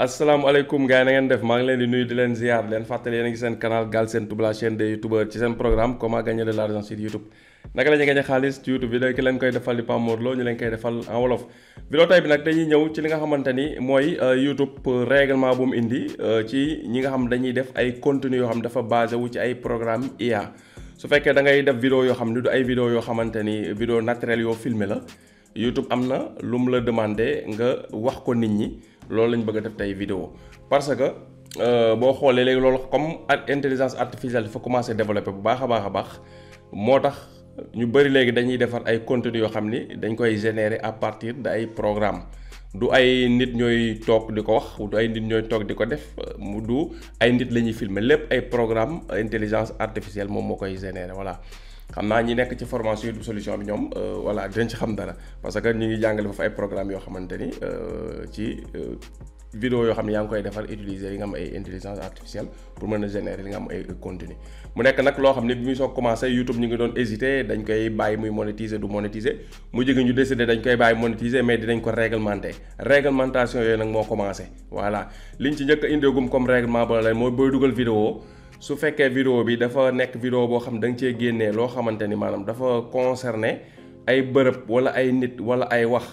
asalaamaaleykum gars yi na ngeen def maa ngi leen di nuyu di leen ziar leen fàttali yéen a ngi seen canal Galsen Tube la chaîne des youtubeurs ci seen programme comment gagner de l'argent sur YouTube naka la ñuy gagner xaalis ci YouTube bi ki leen koy defal di Pape Mor Lo ñu leen koy defal en wolof. vidéo tey bi nag dañuy ñëw ci li nga xamante ni mooy YouTube règlement bu mu indi ci ñi nga xam dañuy def ay contenu yoo xam dafa basé wu ci ay programme IA su fekkee da ngay def vidéo yoo xam ni du ay vidéo yoo xamante ni vidéo naturelle yoo filmé la YouTube am na lu mu la demandé nga wax ko nit ñi. loolu lañ bëgg a def tey vidéo parce que boo xoolee léegi loolu comme intelligence artificielle dafa commencé développer bu baax a baax moo tax ñu bëri léegi dañuy defar ay contenu yoo xam ni dañ koy générer à partir de ay programme du ay nit ñooy toog di ko wax du ay nit ñooy toog di ko def mu du ay nit la ñuy filmer lépp ay programme intelligence artificielle moom moo koy générer voilà. xam naa ñi nekk ci formation YouTube solution bi ñoom voilà dinañ ci xam dara parce que ñu ngi jàngale foofu ay programme yoo xamante ni ci vidéo yoo xam ne yaa ngi koy defar utiliser yi nga am ay intelligence artificielle pour mën a générer li nga am ay contenu mu nekk nag loo xam ne bi muy soog commencé YouTube ñu ngi doon hésiter dañ koy bàyyi muy monétiser du monétiser mu jóge ñu décider dañ koy bàyyi monétiser mais dinañ ko réglementer réglementation yooyu nag moo commencé voilà liñ ci njëkk a indeegum comme règlement ba la mooy booy dugal vidéo su fekkee vidéo bi dafa nekk vidéo boo xam da nga cee génnee loo xamante ni maanaam dafa concerné ay bërëb wala ay nit wala ay wax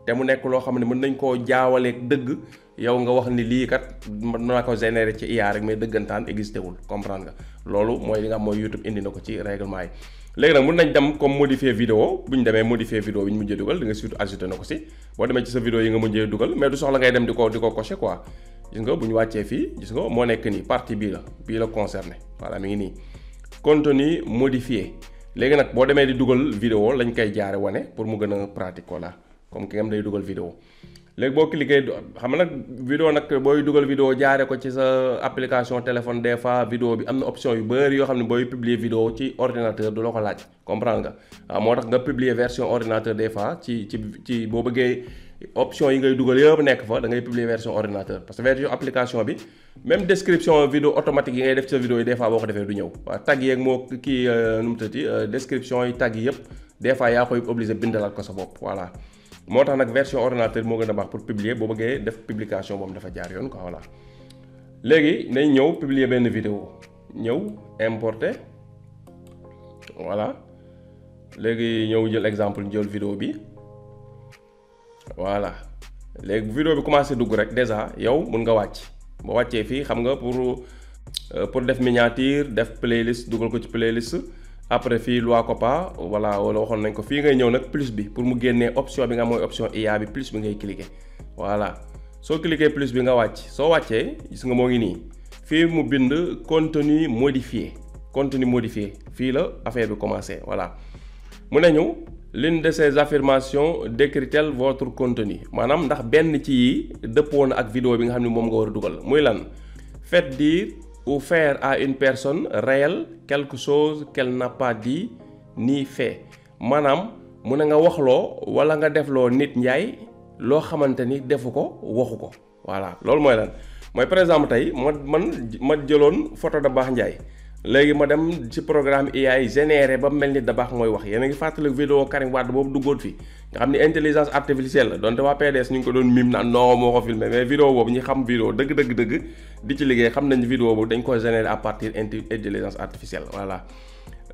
te mu nekk loo xam ne mën nañ koo jaawaleeg dëgg yow nga wax ni lii kat mën naa ko générer ci IA rek mais dëggantaan existé wul comprendre nga loolu mooy li nga xam mooy YouTube indi na ko ci règlement yi. léegi nag mën nañ dem comme modifier vidéo bu ñu demee modifier vidéo bi ñu mujjee dugal di nga surtout ajouté na ko si boo demee ci sa vidéo yi nga mujjee dugal mais du soxla ngay dem di ko cocher quoi. gis nga bu ñu wàccee fii gis nga moo nekk nii partie bii la concerné voilà mi ngi nii contenu modifié léegi nag boo demee di dugal vidéo lañ koy jaare wane pour mu gën a pratique voilà comme ki nga xam day dugal vidéo léegi boo cliquer xam nga nag vidéo nag booy dugal vidéo jaare ko ci sa application téléphone des fois vidéo bi am na option yu bëri yoo xam ne booy publier vidéo ci ordinateur du la ko laaj comprendre nga waaw moo tax nga publier version ordinateur des fois ci boo bëggee option yi ngay dugal yëpp nekk fa da ngay publier version ordinateur parce que version application bi même description vidéo automatique yi ngay def ci sa vidéo yi des fois boo ko defee du ñëw waaw tag yeeg moo kii nu mu tëddee description yi tag yi yëpp des fois yaa koy obligé bindalaat ko sa bopp voilà moo tax nag version ordinateur moo gën a baax pour publier boo bëggee def publication boobu dafa jaar yoon quoi voilà. léegi nañ ñëw publier benn vidéo ñëw importer voilà léegi ñëw jël exemple ñu jël vidéo bi. voilà léegi vidéo bi commencé dugg rek déjà yow mun nga wàcc ba wàccee fii xam nga pour def miniature def playlist dugal ko ci playlist après fii loi COPPA voilà wala waxoon nañ ko fii ngay ñëw nag plus bi pour mu génnee option bi nga mooy option IA bi plus bi ngay cliquer voilà soo cliquer plus bi nga wàcc soo wàccee gis nga moo ngi nii fii mu bind contenu modifié fii la affaire bi commencé voilà mu ne ñu l'une de ces affirmations décrit-elle votre contenu maanaam ndax benn ci yi dëppoo na ak vidéo bi nga xam ne moom nga war a dugal muy lan faites dire ou faire à une personne réelle quelque chose qu'elle n'a pas dit ni fait maanaam mu ne nga waxloo wala nga defloo nit njaay loo xamante ni defu ko waxu ko voilà loolu mooy lan mooy par exemple tey ma jëloon photo de Baax Njaay léegi ma dem ci programme IA yi généré ba mel ni Dabakh mooy wax yéen a ngi fàttali vidéo Karim Wade boobu duggoon fi nga xam ni intelligence artificielle la donte waa PDS ñu ngi ko doon mim naan non moo ko filmé mais vidéo boobu ñi xam vidéo dëgg di ci liggéey xam nañ vidéo boobu dañ ko généré à partir intelligence artificielle voilà.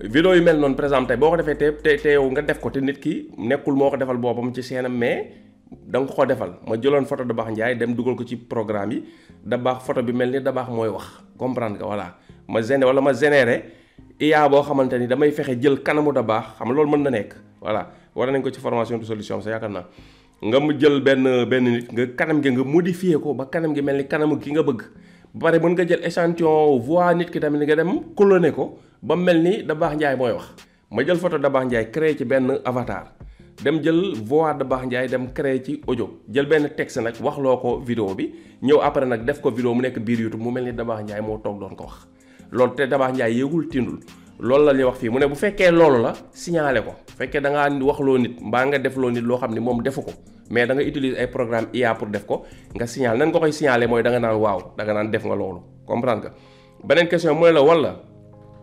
vidéo yu mel noonu par exemple tey boo ko defee te yow nga def ko te nit ki nekkul moo ko defal boppam ci seenam mais da nga ko defal ma jëloon photo Dabakh Ndiaye dem dugal ko ci programme yi Dabakh photo bi mel ni Dabakh mooy wax comprendre nga voilà. ma généré IA boo xamante ni damay fexe jël kanamu Dabakh xam nga loolu mën na nekk voilà war nañ ko ci formation de solution sa yaakaar naa nga mu jël benn nit nga kanam gi nga modifier ko ba kanam gi mel ni kanamu ki nga bëgg ba pare mën nga jël échantillon voix nit ki tamit nga dem cloner ko ba mel ni Dabakh Ndiaye mooy wax ma jël photo Dabakh Ndiaye créé ci benn avatar dem jël voix Dabakh Ndiaye dem créé ci audio jël benn texte nag waxloo ko vidéo bi ñëw après nag def ko vidéo mu nekk biir YouTube mu mel ni Dabakh Ndiaye moo toog doon ko wax loolu te Dabakh Ndiaye yéegul tindul loolu la ñuy wax fii mu ne bu fekkee loolu la signalé ko bu fekkee da ngaa waxloo nit mbaa nga defloo nit loo xam ni moom defu ko mais da nga utiliser ay programme IA pour def ko nga signalé nan nga koy signalé mooy da nga naan waaw da nga naan def nga loolu comprendre nga beneen question mooy la wala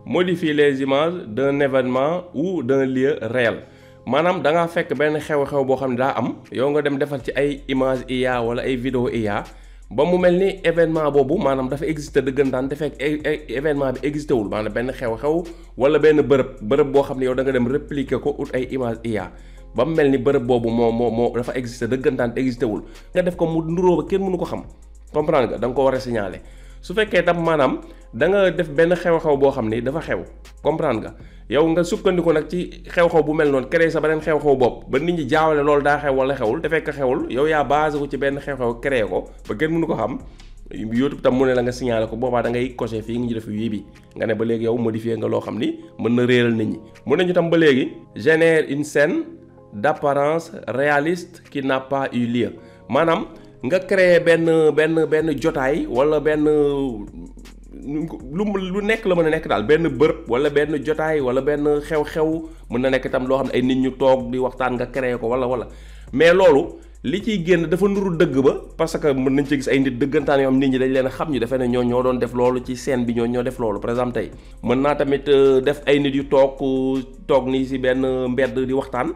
modifier les images d'un événement ou d'un lieu réel maanaam da ngaa fekk benn xew-xew boo xam ne daa am yow nga dem defar ci ay image IA wala ay vidéo IA ba mu mel ni événement boobu maanaam dafa existé dëggantaan te fekk événement bi existé wul maanaam benn xew-xew wala benn bërëb boo xam ne yow da nga dem répliquer ko ut ay image IA ba mu mel ni bërëb boobu moo dafa existé dëggantaan te existé wul nga def ko mu nduróo ba kenn mënu ko xam comprendre nga da nga ko war a signaler. su fekkee tam maanaam da nga def benn xew-xew boo xam ni dafa xew comprendre nga yow nga sukkandiku nag ci xew-xew bu mel noonu créer sa beneen xew-xew bopp ba nit ñi jaawale loolu daa xew wala xewul te fekk xewul yow yaa basé ko ci benn xew-xew créer ko ba kenn mënu ko xam YouTube tam mu ne la nga signaler ko boobaa da ngay coché fii nga def wii bi nga ne ba léegi yow modifier nga loo xam ni mën na réeral nit ñi. mun nañu tam ba léegi génère une scène d'apparence réaliste qui n'a pas eu lieu maanaam nga créer benn jotaay wala benn lu nekk la mën a nekk daal benn bërëb wala benn jotaay wala benn xew-xew mën na nekk itam loo xam ne ay nit ñu toog di waxtaan nga créer ko wala mais loolu li ciy génn dafa nuru dëgg ba parce que mën nañ ci gis ay nit dëggantaan yoo xam nit ñi dañ leen a xam ñu defee ne ñoo doon def loolu ci scène bi ñoo def loolu par exemple tey mën naa tamit def ay nit yu toog nii si benn mbedd di waxtaan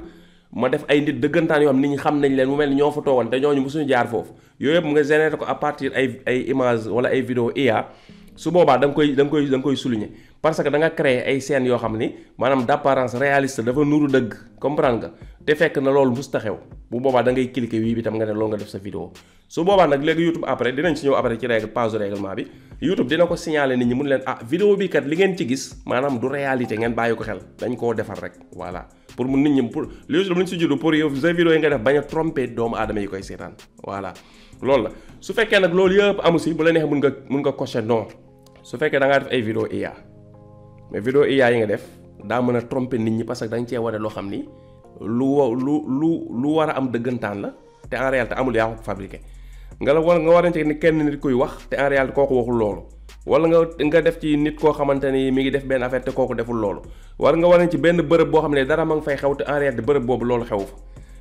ma def ay nit dëggantaan yoo xam nit ñi xam nañ leen mu mel ni ñoo fa toogoon te ñooñu mosuñu jaar foofu yooyu yëpp nga générer ko à partir ay image wala ay vidéo IA su boobaa da nga koy souligner parce que da nga créer ay scènes yoo xam ni maanaam d'apparence réaliste dafa nuru dëgg comprendre nga te fekk na loolu musta xew bu boobaa da ngay cliquer wii bi tam nga ne loolu nga def sa vidéo su boobaa nag léegi YouTube après dinañ si ñëw après ci page règlement bi YouTube dina ko signaler nit ñi mun leen vidéo bi kat li ngeen ci gis maanaam du réalité ngeen bàyyi ko xel dañ koo defar rek voilà pour mu nit ñi pour YouTube lañ si juddu pour yow sa vidéo yi nga def bañ a tromper doomu aadama yi koy seetaan voilà loolu la su fekkee nag loolu yëpp amu si bu la neexee mun nga cocher non su fekkee da ngaa def ay vidéo IA mais vidéo IA yi nga def daa mën a tromper nit ñi parce que da nga cee wane loo xam ni lu war a am dëggantaan la te en réalité amul yaa ko fabriqué nga war a ci ni kenn nit kuy wax te en réalité kooku waxul loolu wala nga def ci nit koo xamante ni mi ngi def benn affaire te kooku deful loolu war nga war ci benn bërëb boo xam ne dara ma nga fay xew te en réalité bërëb boobu loolu xew fa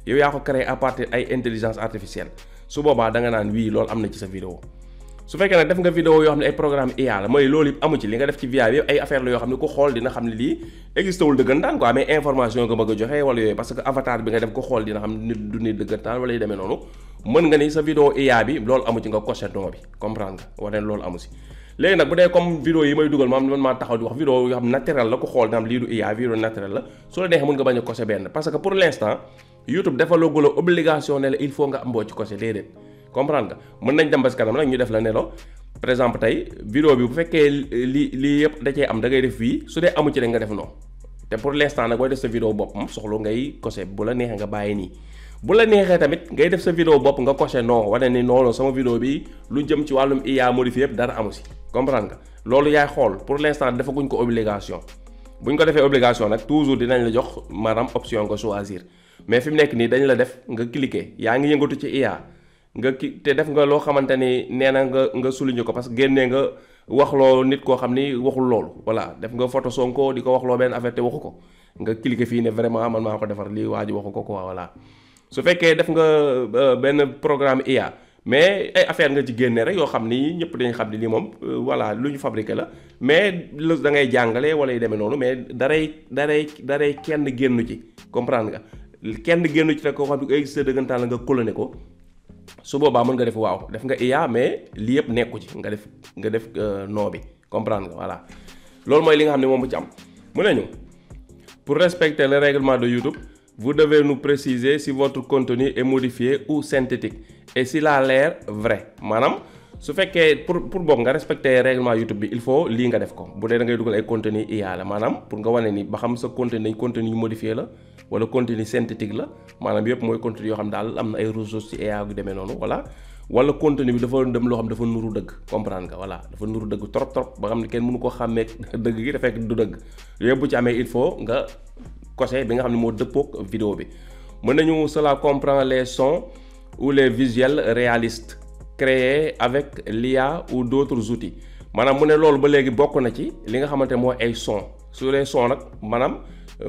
yow yaa ko créé à partir ay intelligence artificielle su boobaa da nga naan wii loolu am na ci sa vidéo su fekkee nag def nga vidéo yoo xam ne ay programme IA la mooy loolu yëpp amu ci li nga def ci VIA bi ay affaire la yoo xam ne ku xool dina xam ne lii existé wul dëggantaan quoi mais information nga bëgg a joxe wala yooyu parce que avatar bi nga def ko xool dina xam nit du nit dëggantaan wala yu demee noonu mën nga ni sa vidéo IA bi loolu amu ci nga coché don bi comprendre nga wane loolu amu si léegi nag bu dee comme vidéo yi may dugal man maa taxaw di wax vidéo yoo xam naturel la ku xool dina xam lii du IA vidéo naturel la su la neexee mën nga bañ a coché benn parce que pour l'instant YouTube dafa la gula obligation ne la il faut nga am boo ci coché déedéet comprendre nga mën nañ dem ba si kanam nag ñu def la ne la par exemple tey vidéo bi bu fekkee lii yëpp da cee am da ngay def fii su dee amu ci rek nga def non te pour l'instant nag booy def sa vidéo bopp moom soxla ngay coché bu la neexee nga bàyyi nii bu la neexee tamit ngay def sa vidéo bopp nga coché non wane ni non sama vidéo bi lu jëm ci wàllum IA modifié yëpp dara amu si comprendre nga loolu yaay xool pour l'instant defaguñ ko obligation buñ ko defee obligation nag toujours dinañ la jox maanaam option nga choisir mais fi mu nekk nii dañ la def nga cliquer yaa ngi yëngatu ci IA te def nga loo xamante ni nee na nga souligner ko parce que génnee nga waxloo nit koo xam ni waxul loolu voilà def nga photo Sonko di ko waxloo benn affaire te waxu ko nga cliquer fii ne vraiment man maa ko defar lii waa ji waxu ko quoi voilà su fekkee def nga benn programme IA mais ay affaire nga ci génne rek yoo xam ni ñëpp dañu xam ni lii moom voilà lu ñu fabriqué la mais da ngay jàngale wala yu demee noonu mais daray kenn génnu ci comprendre nga kenn génnu ci rek koo xam ne existé dëggantaan la nga cloné ko su boobaa mën nga def waaw def nga IA mais lii yëpp nekku ci nga def non bi comprendre nga voilà loolu mooy li nga xam ne moom bu ci am mu ne ñu pour respecter le règlement de YouTube vous devez nous préciser si votre contenu est modifié ou synthétique et s'il a l'air vrai maanaam su fekkee pour boog nga respecter règlement YouTube bi il faut lii nga def ko bu dee da ngay dugal ay contenu IA la maanaam pour nga wane ni ba xam sa contenu modifié la wala contenu synthétique la maanaam yëpp mooy contenu yoo xam daal am na ay ressources ci IA gu demee noonu voilà wala contenu bi dafa dem loo xam dafa nuru dëgg comprendre nga voilà dafa nuru dëgg trop ba xam ne kenn mënu ko xàmmee dëgg gi te fekk du dëgg yëpp bu ci amee il faut nga coché bi nga xam ne moo dëppook vidéo bi mën nañu cela comprend les sons ou les visuels réalistes créés avec l'IA ou d'autres outils maanaam mu ne loolu ba léegi bokk na ci li nga xamante mooy ay son su les son nag maanaam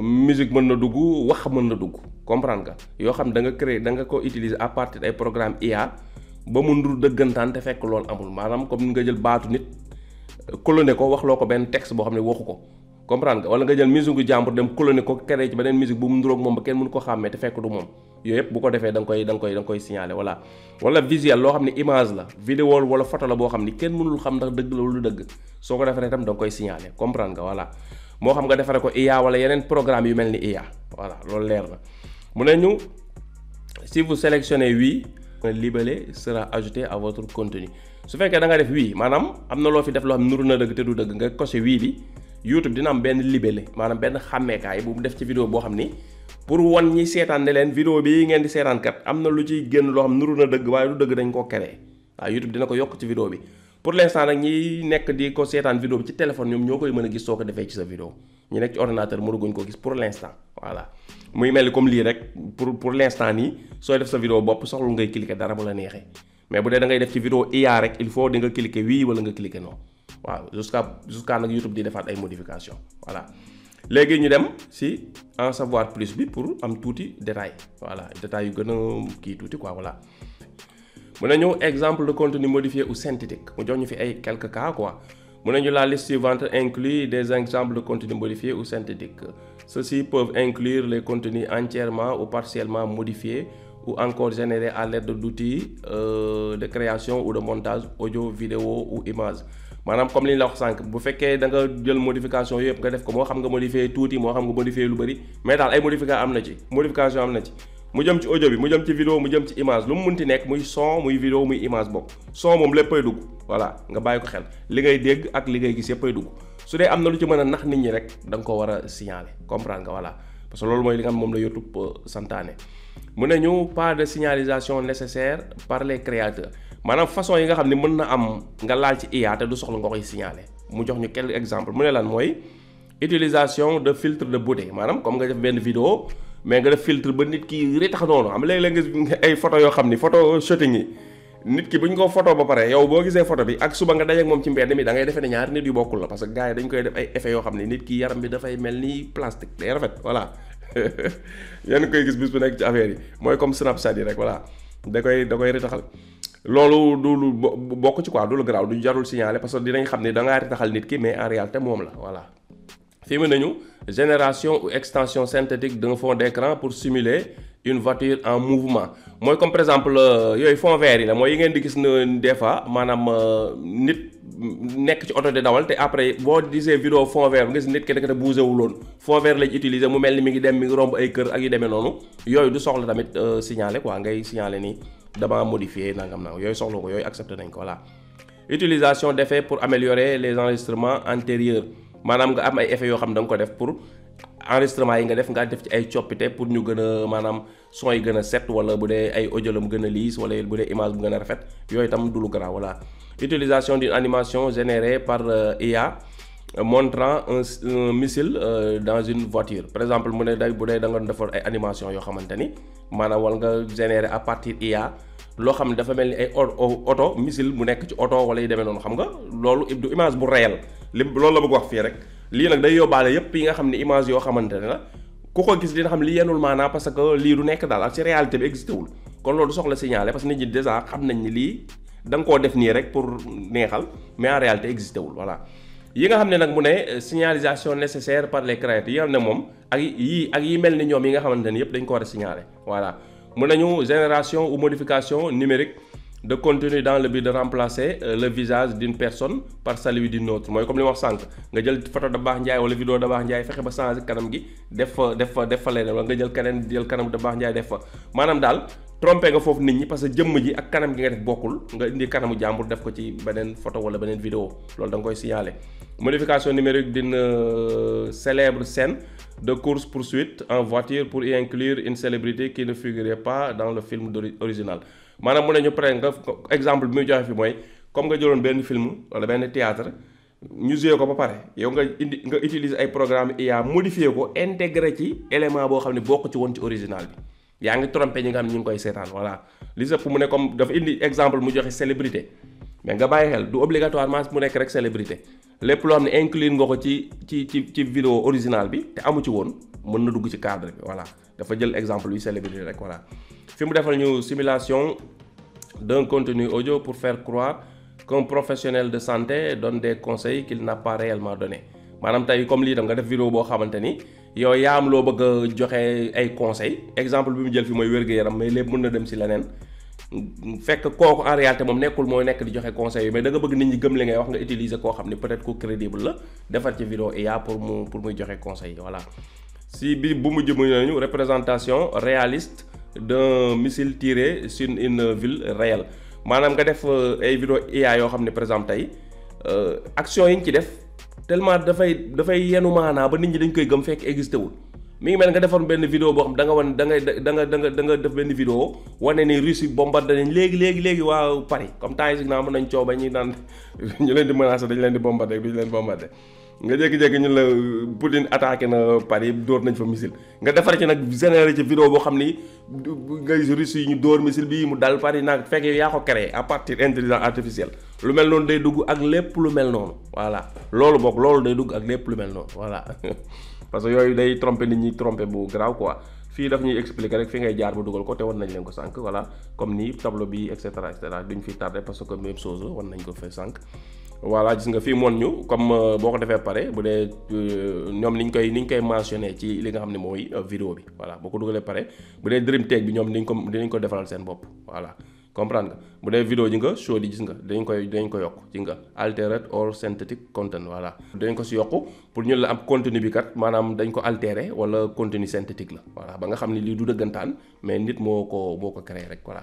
musique mën na dugg wax mën na dugg comprendre nga yoo xam da nga ko utiliser à partir ay programme IA ba mu ndur dëggantaan te fekk loolu amul maanaam comme nga jël baatu nit cloné ko waxloo ko benn texte boo xam ne waxu ko comprendre nga wala nga jël musique gu jàmbur dem cloné ko créé ci beneen musique bu mu nduroog moom ba kenn mënu ko xàmmee te fekk du moom yooyu yëpp bu ko defee da nga koy signaler voilà. wala visuel loo xam ne image la vidéo wala photo la boo xam ni kenn mënul xam ndax dëgg la wala lu dëgg soo ko defaree itam da nga koy signaler comprendre nga voilà. moo xam nga defaree ko IA wala yeneen programme yu mel ni IA voilà loolu leer na mu ne ñu si vous sélectionnez oui un libellé sera ajouté à votre contenu su fekkee da nga def oui maanaam am na loo fi def loo xam nuru na dëgg te du dëgg nga coché oui bi YouTube dina am benn libellé maanaam benn xàmmeekaay bu mu def ci vidéo boo xam ni pour wan ñi seetaan ne leen vidéo bi ngeen di seetaan kat am na lu ciy génn loo xam nuru na dëgg waaye du dëgg dañ koo créé waaw YouTube dina ko yokk ci vidéo bi pour l'instant nag ñi nekk di ko seetaan vidéo bi ci téléphone ñoom ñoo koy mën a gis soo ko defee ci sa vidéo ñi nekk ci ordinateur mënaguñ ko gis pour l'instant voilà muy mel ni comme lii rek pour l'instant nii sooy def sa vidéo bopp soxlu ngay cliquer dara bu la neexee mais bu dee da ngay def ci vidéo IA rek il faut di nga cliquer oui wala nga cliquer non waaw jusqu'à nag YouTube di defaat ay modification voilà léegi ñu dem si en savoir plus bi pour am tuuti détail voilà détail yu gën a kii tuuti quoi voilà mu ne ñu exemple de contenu modifié ou synthétique mu jox ñu fi ay quelques cas quoi mu ne ñu la liste suivante inclut des exemples de contenu modifié ou synthétique ceux-ci peuvent inclure les contenus entièrement ou partiellement modifiés ou encore générés à l'aide d'outils de création ou de montage audio vidéo ou image maanaam comme li ñu la wax sànq bu fekkee da nga jël modification yëpp nga def ko moo xam nga modifié tuuti moo xam nga modifié lu bëri mais daal ay modification am na ci mu jëm ci audio bi mu jëm ci vidéo mu jëm ci image lu mu munti nekk muy son muy vidéo muy image bokk son moom léppay dugg voilà nga bàyyi ko xel li ngay dégg ak li ngay gis yëppay dugg su dee am na lu ci mën a nax nit ñi rek da nga ko war a signaler comprendre nga voilà parce que loolu mooy li nga xam moom la YouTube santaane mu ne ñu pas de signalisation nécessaire par les créateurs maanaam façon yi nga xam ne mën na am nga laal ci IA te du soxla nga koy signaler mu jox ñu quelques exemples mu ne lan mooy utilisation de filtre de beauté maanaam comme nga def benn vidéo mais nga def filtre ba nit ki ritax noonu xam léeg-léeg nga ay photo yoo xam ni photo shooting yi nit ki bu ñu ko photo ba pare yow boo gisee photo bi ak suba nga dajeek moom ci mbedd mi da ngay defee ne ñaari nit yu bokkul la parce que gars yi dañ koy def ay effets yoo xam ne nit ki yaram bi dafay mel ni plastique day rafet voilà yéen koy gis bis bu nekk ci affaire yi mooy comme Snapchat yi rek voilà da koy ritaxal loolu du lu bokk ci quoi du lu garaaw du jarul signaler parce que dinañ xam ne da ngaa ritaxal nit ki mais en réalité moom la voilà. fii mu nañu génération ou extension synthétique d'un fond d'écran pour simuler une voiture en mouvement mooy comme par exemple yooyu fond vert yi la mooy yi ngeen di gis ne des fois maanaam nit nekk ci oto di dawal te après boo gisee vidéo fond vert nga gis nit ki da nga bougé wu loon fond vert lañ utiliser mu mel ni mi ngi dem mi ngi romb ay kër ak yu demee noonu yooyu du soxla tamit signaler quoi ngay signaler ni dama modifier nangam yooyu soxla ko yooyu accepté nañ ko voilà. utilisation d'effets pour améliorer les enregistrements antérieurs maanaam nga am ay effets yoo xam ne da nga ko def pour enregistrement yi nga def ci ay coppite pour ñu gën a maanaam son yi gën a set wala bu dee ay audio la mu gën a lisse wala bu dee image bu gën a rafet yooyu tam du lu garaaw voilà. utilisation d'une animation générée par IA montrant un missile dans une voiture par exemple mu ne day bu dee da nga defar ay animation yoo xamante ni maanaam wala nga générer à partir IA loo xam ne dafa mel ni ay oto missile bu nekk ci oto wala yu demee noonu xam nga loolu du image bu réel loolu la bëgg wax fii rek lii nag day yóbbaale yépp yi nga xam ne image yoo xamante ne la ku ko gis dina xam li yenul maanaa parce que lii du nekk daal ak ci réalité bi existé wul kon loolu du soxla signaler parce que nit ñi déjà xam nañ ni lii da nga koo def nii rek pour neexal mais en réalité existé wul voilà. yi nga xam ne nag mu ne signalisation nécessaire par les créateurs yi nga xam ne moom ak yi mel ni ñoom yi nga xamante ne yépp dañ ko war a signaler voilà. mu nañu génération ou modification numérique de contenu dans le but de remplacer le visage d'une personne par celui d'une autre mooy comme li ma wax sànq nga jël photo Dabakh Ndiaye wala vidéo Dabakh Ndiaye fexe ba changer kanam gi def fa leneen wala nga jël kanam Dabakh Ndiaye def fa maanaam daal trompé nga foofu nit ñi parce que jëmm ji ak kanam gi nga def bokkul nga indi kanamu jàmbur def ko ci beneen photo wala beneen vidéo loolu da nga koy signaler. modification numérique d'une célèbre scène de course-poursuite en voiture pour y inclure une célébrité qui ne figurait pas dans le film original maanaam mu ne ñu pare nga exemple bi muy joxe fi mooy comme nga jëloon benn film wala benn théâtre ñu joué ko ba pare yow nga utiliser ay programme IA modifié ko intégré ci élément boo xam ne bokk ci woon ci original bi yaa ngi trompé ñi nga xam ne ñu ngi koy seetaan voilà li sëpp mu ne comme dafa indi exemple mu joxe célébrité mais nga bàyyi xel du obligatoirement mu nekk rek célébrité lépp loo xam ne inclure nga ko ci vidéo original bi te amu ci woon mën na dugg ci cadre bi voilà dafa jël exemple yu célébrité rek voilà. fi mu defal ñu simulation d'un contenu audio pour faire croire qu'un professionnel de santé donne des conseils qu'il n'a pas réellement donné maanaam tey comme lii tam nga def vidéo boo xamante ni yow yaa am loo bëgg a joxe ay conseils exemple bi mu jël fi mooy wér-gu-yaram mais lépp mën na dem si leneen fekk kooku en réalité moom nekkul mooy nekk di joxe conseils yi mais da nga bëgg nit ñi gëm li ngay wax nga utiliser koo xam ni peut-être ku crédible la defar ci vidéo IA pour muy joxe conseils yi voilà. si bi bu mujj mu nañu représentation réaliste d'un missile tiré sur une ville réelle maanaam nga def ay vidéo IA yoo xam ne par exemple tey action yi nga ci def tellement dafay yenu maanaa ba nit ñi dañ koy gëm fekk existé wul mi ngi mel nga defoon benn vidéo boo xam da nga def benn vidéo wane ni Russie bombardé nañ léegi waa Paris comme temps yi si naa mën nañ coow ba ñuy naan ñu leen di menacé dañu leen di bombardé duñu leen bombardé nga jékki-jékki ñu la Poutine attaqué na Paris dóor nañ fa missile nga defar ci nag généré ci vidéo boo xam ni nga gis Russie yi ñu dóor missile bi mu dal Paris nag fekk yaa ko créé à partir d'intelligence artificielle lu mel noonu day dugg ak lépp lu mel noonu voilà loolu day dugg ak lépp lu mel noonu voilà parce que yooyu day tromper nit ñi tromper bu grave quoi fii daf ñuy expliquer rek fi ngay jaar ba dugal ko te war nañ leen ko sànq voilà comme nii tableau bi et cetera duñ fi tardé parce que même chose war nañ ko fay sànq voilà gis nga fii moon ñu comme boo ko defee pare bu dee ñoom niñ koy mentionné ci li nga xam ne mooy vidéo bi voilà boo ko dugalee pare bu dee Dream Tech bi ñoom dinañ ko defaral seen bopp voilà comprendre nga bu dee vidéo ji nga show di gis nga dañ ko yokk ci nga altered or synthetic content voilà dañ ko si yokk pour ñu la am contenu bi kat maanaam dañ ko altéré wala contenu synthétique la voilà ba nga xam ne lii du dëggantaan mais nit moo ko créé rek voilà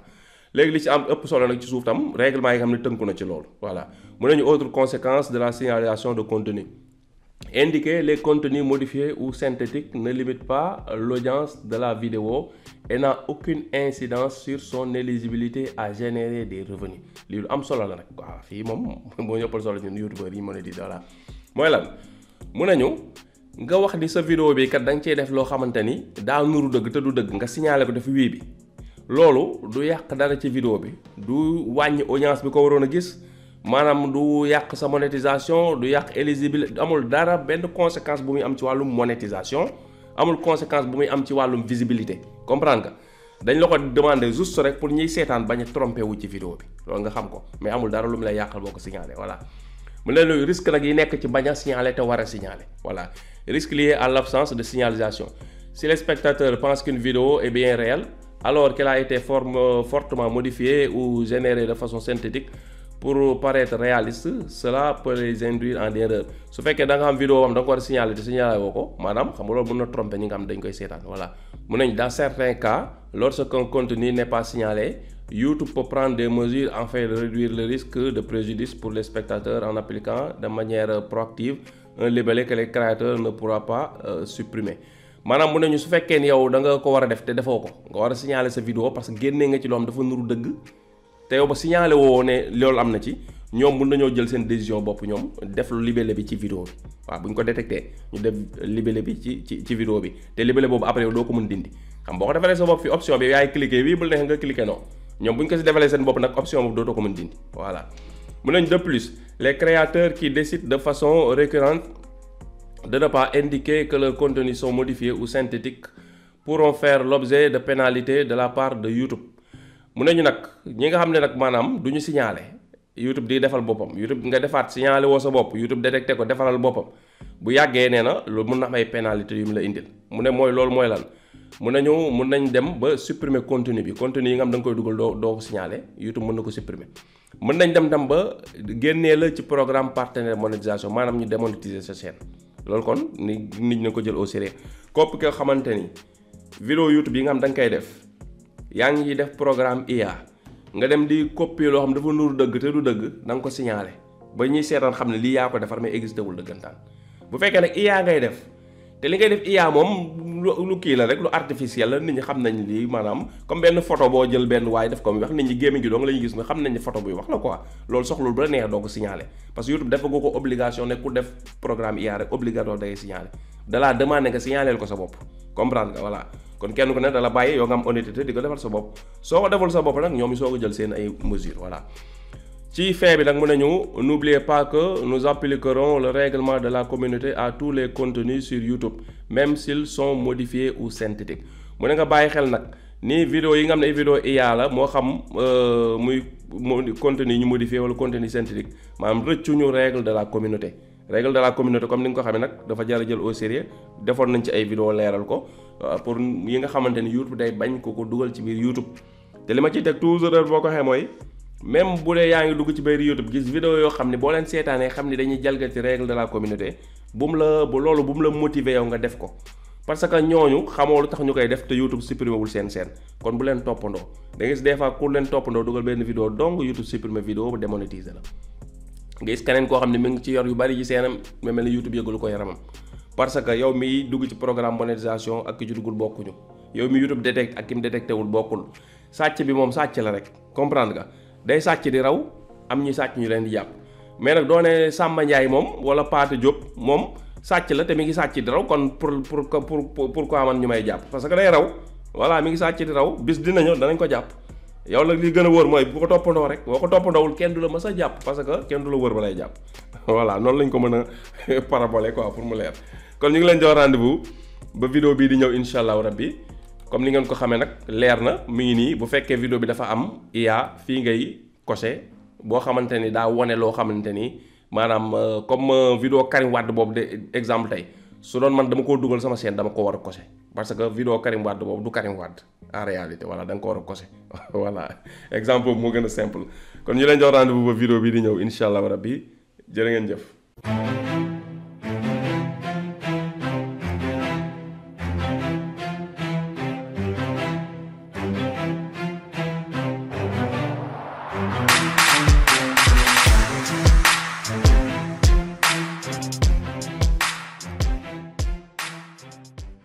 léegi li ci am ëpp solo nag ci suuf tam règlement yi nga xam ne tënku na ci loolu voilà mu nañu autre conséquence de la signalisation de contenu indiquer les contenus modifiés ou synthétiques ne limite pas l'audience de la vidéo et n'a aucune incidence sur son éligibilité à générer des revenus lii lu am solo la nag waaw fii moom moo ñëppal solo ñun youtubeurs yi mën a di voilà mooy lan mu nañu nga wax ni sa vidéo bi kat da nga cey def loo xamante ni daa nuru dëgg te du dëgg nga signaler ko def wii bi loolu du yàq dara ci vidéo bi du wàññi audience bi ko waroon a gis maanaam du yàq sa monétisation du yàq éligibilité amul dara benn conséquence bu muy am ci wàllum monétisation amul conséquence bu muy am ci wàllum visibilité comprendre nga dañ la ko demander juste rek pour ñuy seetaan bañ a trompé wu ci vidéo bi loolu nga xam ko mais amul dara lu mu lay yàqal boo ko signalé voilà mu ne lu risque nag yi nekk ci bañ a signalé te war a signalé voilà risque lié à l'absence de signalisation si les spectateurs pensent qu'une vidéo est bien réelle alors qu'elle a été fortement modifiée ou générée de façon synthétique pour paraître réaliste cela peut les induire en erreur su fekkee da nga xam vidéo am da nga ko war a signaler te signaler woo ko maanaam xam nga loolu mën na tromper ñi nga xam dañ koy seetaan voilà mun nañ dans certains cas lorsqu'un contenu n'est pas signalé YouTube peut prendre des mesures afin de réduire le risque de préjudice pour les spectateurs en appliquant de manière proactive un libellé que les créateurs ne pourra pas supprimer maanaam mun nañu su fekkee ni yow da nga ko war a def te defoo ko nga war a signaler sa vidéo parce que génnee nga ci loo xam dafa nuru dëgg te yow ba signalé woo ne loolu am na ci ñoom mun nañoo jël seen décision bopp ñoom def libellé bi ci vidéo bi waaw bu ñu ko détecté ñu def libellé bi ci vidéo bi te libellé boobu après yow doo ko mën dindi xam boo ko defalee sa bopp fi option bi yaay cliqué bii bul neex nga cliqué non ñoom bu ñu ko si defalee seen bopp nag option boobu dootoo ko mën dindi voilà. mun nañ de plus les créateurs qui décident de façon récurrente de ne pas indiquer que leurs contenus sont modifiés ou synthétiques pourront faire l'objet de pénalités de la part de YouTube. mun nañu nag ñi nga xam ne nag maanaam du ñu signalé YouTube di defal boppam YouTube nga defaat signalé woo sa bopp YouTube détecté ko defaral boppam bu yàggee nee na loolu mun na am ay pénalité yu mu la indil mu ne mooy loolu mooy lan mun nañ dem ba supprimer contenu bi contenu yi nga xam da nga koy dugal doo ko signalé YouTube mën na ko supprimer mën nañ dem tam ba génnee la ci programme partenaire monétisation maanaam ñu démonétiser sa chaîne loolu kon nit ñi ko jël au sérieux kopp ko xamante ni vidéo YouTube yi nga xam da nga koy def yaa ngi def programme IA nga dem di copier loo xam dafa nuru dëgg te du dëgg da nga ko signaler ba ñuy seetaan xam ne lii yaa ko defar mais existé wul dëggantaan bu fekkee nag IA ngay def te li ngay def IA moom lu kii la rek lu artificiel la nit ñi xam nañ lii maanaam comme benn photo boo jël benn waaye def ko muy wax nit ñi gémmiñ gi dong la ñuy gis mais xam nañ ne photo buy wax la quoi loolu soxlul bu la neex doo ko signaler parce que YouTube dafa goo ko obligation ne ku def programme IA rek obligatoire da ngay signaler da laa demandé nga signaler ko sa bopp comprendre nga voilà kon kenn ku ne dala bàyyi yow nga am honnêteté di ko defal sa bopp soo ko defal sa bopp nag ñoom soo ko jël seen ay mesures voilà ci fin bi nag mu nañu n'oubliez pas que nous appliquerons le règlement de la communauté à tous les contenus sur YouTube même s'ils sont modifiés ou synthétiques mu ne nga bàyyi xel nag ni vidéo yi nga xam ne ay vidéo IA la moo xam muy contenu ñu modifié wala contenu synthétique maanaam rëccuñu règle de la communauté règle de la communauté comme ni nga ko xamee nag dafa jar a jël au sérieux defoon nañ ci ay vidéo leeral ko pour yi nga xamante ni YouTube day bañ ko dugal ci biir YouTube te li ma ciy teg toujours boo ko waxee mooy même bu dee yaa ngi dugg ci biir YouTube gis vidéo yoo xam ne boo leen seetaanee xam ni dañuy jalgati règle de la communauté bu mu la motiver yow nga def ko parce que ñooñu xamoo lu tax ñu koy def te YouTube supprimer wul seen kon bu leen toppandoo da ngay gis des fois ku leen toppandoo dugal benn vidéo donc YouTube supprimer vidéo ba démonétiser la nga gis keneen koo xam ne mi ngi ci yor yu bari ci seenam mais mel ni YouTube yëgul ko yaramam parce que yow miy dugg ci programme monétisation ak ki ci duggul bokkuñu yow mi YouTube détecte ak ki mu détecté wul bokkul sàcc bi moom sàcc la rek comprendre nga day sàcc di raw am ñi sàcc ñu leen di jàpp mais nag doone Samba Ndiaye moom wala Paate Diop moom sàcc la te mi ngi sàcc di raw kon pourquoi man ñu may jàpp parce que day raw voilà mi ngi sàcc di raw bis dina ñëw danañ ko jàpp yow nag li gën a wóor mooy bu ko toppandoo rek boo ko toppandoowul kenn du la mës a jàpp parce que kenn du la wóor ba lay jàpp voilà noonu lañ ko mën a paraboler quoi pour mu leer kon ñu ngi leen jox rendez-vous ba vidéo bii di ñëw incha allahu rabbi comme ni ngeen ko xamee nag leer na mi ngi nii bu fekkee vidéo bi dafa am IA fii ngay coché boo xamante ni daa wone loo xamante ni maanaam comme vidéo Karim Wade boobu de exemple tey su doon man dama koo dugal sama chaîne dama ko war a coché parce que vidéo Karim Wade boobu du Karim Wade en réalité voilà da nga ko war a coché voilà exemple boobu moo gën a simple kon ñu leen jox rendez-vous ba vidéo bii di ñëw incha allah rabbi jërë ngeen jëf.